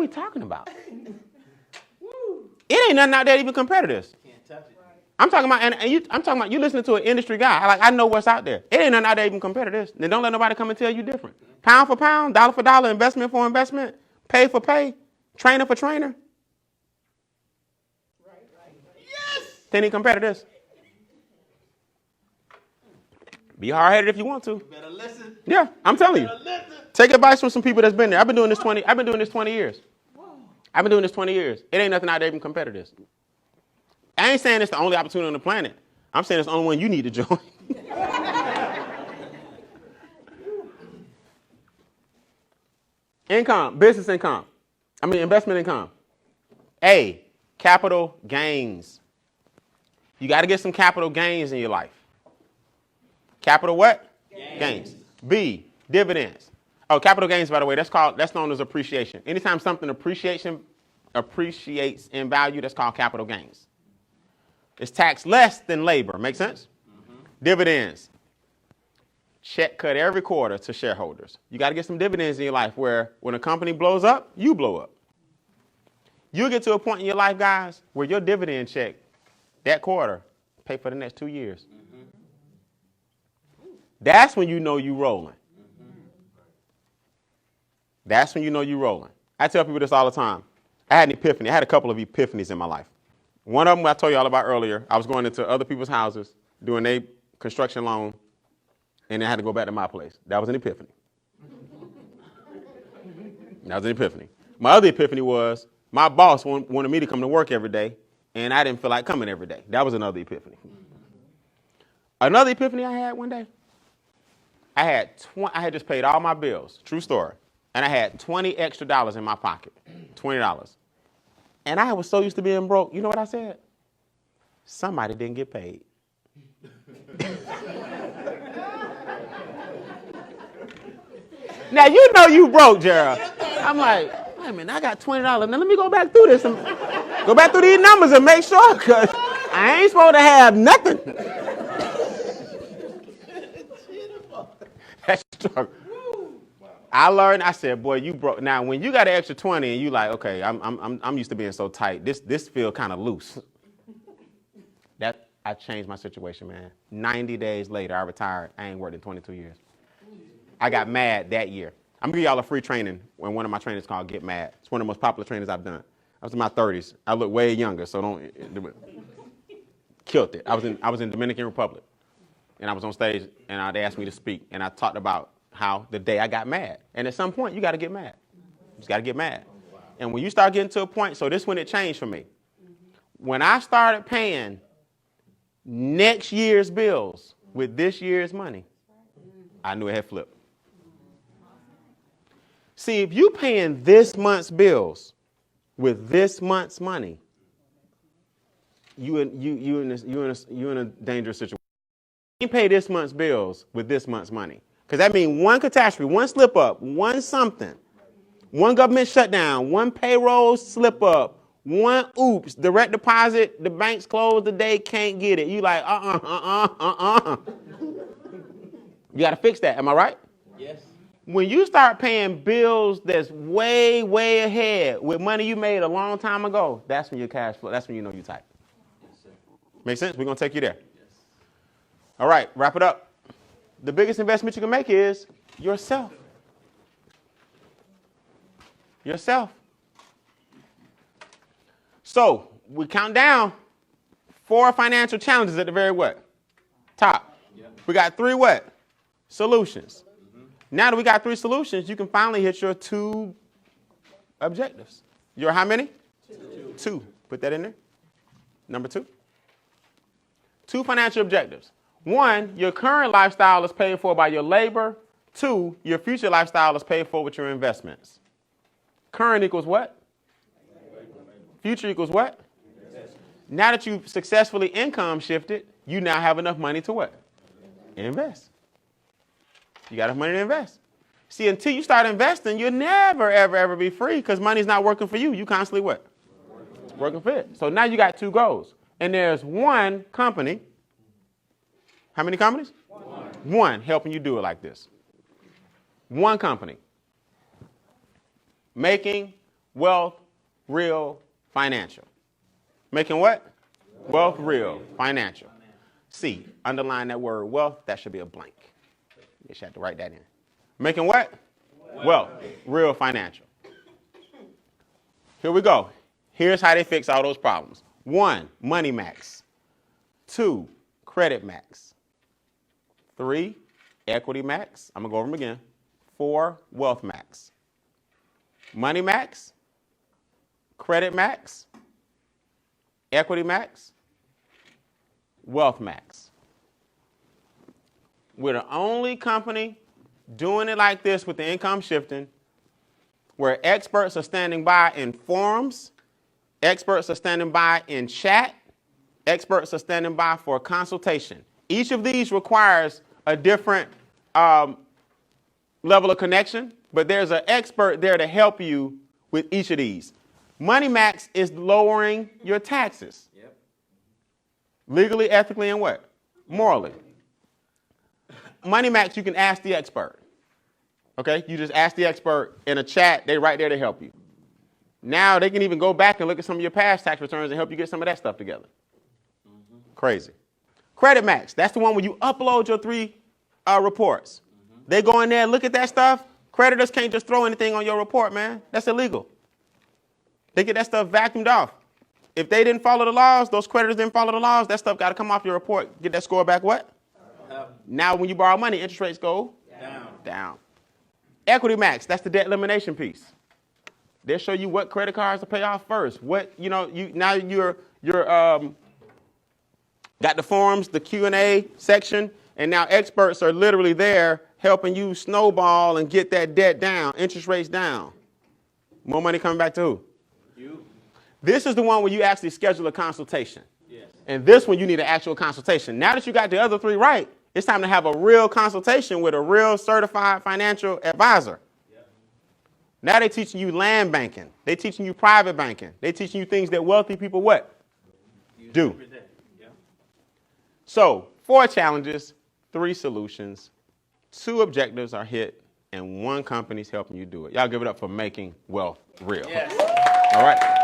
we talking about? It ain't nothing out there even compare to this. Can't touch it. I'm talking about, I'm talking about you listening to an industry guy. I know what's out there. It ain't nothing out there even compare to this. Then don't let nobody come and tell you different. Pound for pound, dollar for dollar, investment for investment, pay for pay, trainer for trainer. Right. Yes. Can't even compare to this. Be hard-headed if you want to. You better listen. Yeah, I'm telling you. Take advice from some people that's been there. I've been doing this 20 years. I've been doing this 20 years. It ain't nothing out there even compare to this. I ain't saying it's the only opportunity on the planet. I'm saying it's the only one you need to join. Business income. Investment income. A, capital gains. You got to get some capital gains in your life. Capital what? Gains. B, dividends. Oh, capital gains, by the way, that's known as appreciation. Anytime something appreciates in value, that's called capital gains. It's taxed less than labor. Make sense? Mm-hmm. Dividends. Check cut every quarter to shareholders. You got to get some dividends in your life where when a company blows up, you blow up. You'll get to a point in your life, guys, where your dividend check that quarter pay for the next 2 years. Mm-hmm. That's when you know you rolling. Mm-hmm. That's when you know you rolling. I tell people this all the time. I had an epiphany. I had a couple of epiphanies in my life. One of them I told you all about earlier. I was going into other people's houses, doing a construction loan, and I had to go back to my place. That was an epiphany. My other epiphany was my boss wanted me to come to work every day, and I didn't feel like coming every day. That was another epiphany. Another epiphany I had one day, I had just paid all my bills, true story, and I had $20 extra in my pocket, $20. And I was so used to being broke. You know what I said? Somebody didn't get paid. Now, you know you broke, Gerald. I'm like, wait a minute, I got $20. Now, let me go back through this and go back through these numbers and make sure, because I ain't supposed to have nothing. That's struggle. I learned. I said, "Boy, you broke." Now, when you got an extra 20 and you like, okay, I'm used to being so tight. This feel kind of loose. That I changed my situation, man. 90 days later, I retired. I ain't worked in 22 years. I got mad that year. I'm gonna give y'all a free training when one of my trainings called Get Mad. It's one of the most popular trainings I've done. I was in my 30s. I look way younger, so don't. Killed it. I was in Dominican Republic, and I was on stage, and they asked me to speak, and I talked about how the day I got mad. And at some point, you got to get mad. You just got to get mad. And when you start getting to a point, so this is when it changed for me. When I started paying next year's bills with this year's money, I knew it had flipped. See, if you paying this month's bills with this month's money, you in a dangerous situation. You pay this month's bills with this month's money. Because that means one catastrophe, one slip up, one something, one government shutdown, one payroll slip up, one oops, direct deposit, the bank's closed today, can't get it. You like, You got to fix that. Am I right? Yes. When you start paying bills that's way, way ahead with money you made a long time ago, that's when your cash flow, that's when you know you're tight. Yes, sir. Make sense? We're going to take you there. Yes. All right, wrap it up. The biggest investment you can make is yourself. Yourself. So we count down 4 financial challenges at the very what? Top. Yep. We got 3 what? Solutions. Mm-hmm. Now that we got 3 solutions, you can finally hit your 2 objectives. Your how many? 2. Put that in there. Number 2. 2 financial objectives. 1, your current lifestyle is paid for by your labor. 2, your future lifestyle is paid for with your investments. Current equals what? Future equals what? Now that you've successfully income shifted, you now have enough money to what? Invest. You got enough money to invest. See, until you start investing, you'll never, ever, ever be free because money's not working for you. You constantly what? Working for it. So now you got 2 goals. And there's 1 company. How many companies? 1 helping you do it like this. 1 company making wealth real financial. Making what? Wealth real financial. C, underline that word wealth. That should be a blank. You should have to write that in. Making what? Wealth real financial. Here we go. Here's how they fix all those problems. 1, money max. 2, credit max. 3, equity max. I'm going to go over them again. 4, wealth max. Money max, credit max, equity max, wealth max. We're the only company doing it like this with the income shifting, where experts are standing by in forums, experts are standing by in chat, experts are standing by for a consultation. Each of these requires a different level of connection, but there's an expert there to help you with each of these. Money Max is lowering your taxes. Yep. Legally, ethically, and what? Morally. Money Max, you can ask the expert. Okay? You just ask the expert in a chat. They're right there to help you. Now they can even go back and look at some of your past tax returns and help you get some of that stuff together. Mm-hmm. Crazy. Credit Max, that's the one where you upload your 3 reports. Mm-hmm. They go in there and look at that stuff. Creditors can't just throw anything on your report, man. That's illegal. They get that stuff vacuumed off. If they didn't follow the laws, those creditors didn't follow the laws, that stuff got to come off your report. Get that score back what? Up. Now when you borrow money, interest rates go down. Equity Max, that's the debt elimination piece. They'll show you what credit cards to pay off first. What, now you're got the forums, the Q&A section, and now experts are literally there helping you snowball and get that debt down, interest rates down. More money coming back to who? You. This is the one where you actually schedule a consultation. Yes. And this one you need an actual consultation. Now that you got the other 3 right, it's time to have a real consultation with a real certified financial advisor. Yep. Now they're teaching you land banking. They're teaching you private banking. They're teaching you things that wealthy people what? Do. Yep. So 4 challenges, 3 solutions, 2 objectives are hit, and 1 company's helping you do it. Y'all give it up for making wealth real. Yes. All right.